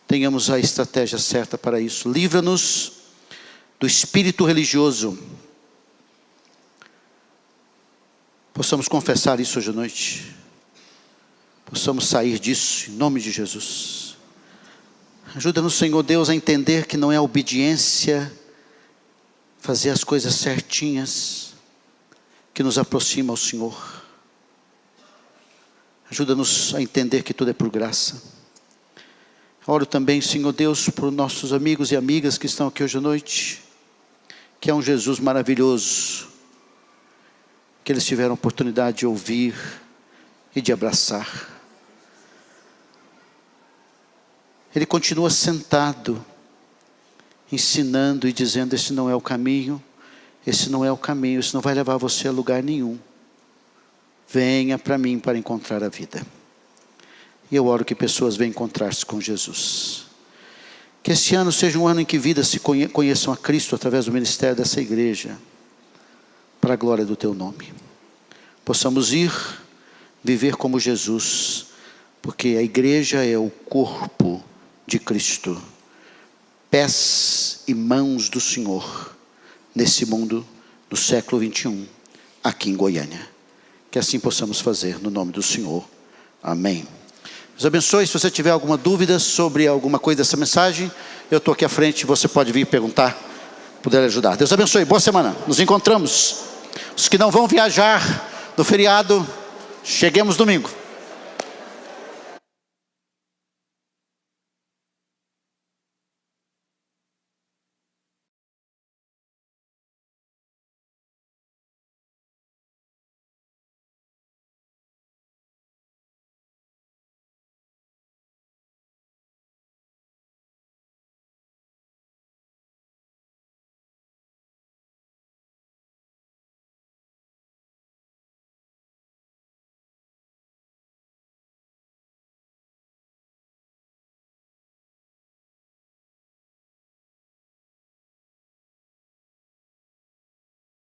Tenhamos a estratégia certa para isso. Livra-nos do espírito religioso. Possamos confessar isso hoje à noite. Possamos sair disso, em nome de Jesus. Ajuda-nos, Senhor Deus, a entender que não é a obediência fazer as coisas certinhas que nos aproximam ao Senhor. Ajuda-nos a entender que tudo é por graça. Oro também, Senhor Deus, por nossos amigos e amigas que estão aqui hoje à noite, que é um Jesus maravilhoso, que eles tiveram a oportunidade de ouvir e de abraçar. Ele continua sentado, ensinando e dizendo: esse não é o caminho, esse não é o caminho, isso não vai levar você a lugar nenhum. Venha para mim para encontrar a vida. E eu oro que pessoas venham encontrar-se com Jesus. Que esse ano seja um ano em que vidas se conheçam a Cristo através do ministério dessa igreja, para a glória do teu nome. Possamos ir, viver como Jesus, porque a igreja é o corpo de Cristo, pés e mãos do Senhor, nesse mundo, no século 21, aqui em Goiânia. Que assim possamos fazer, no nome do Senhor. Amém. Deus abençoe. Se você tiver alguma dúvida sobre alguma coisa dessa mensagem, eu estou aqui à frente, você pode vir perguntar, puder ajudar. Deus abençoe, boa semana, nos encontramos. Os que não vão viajar no feriado, cheguemos domingo.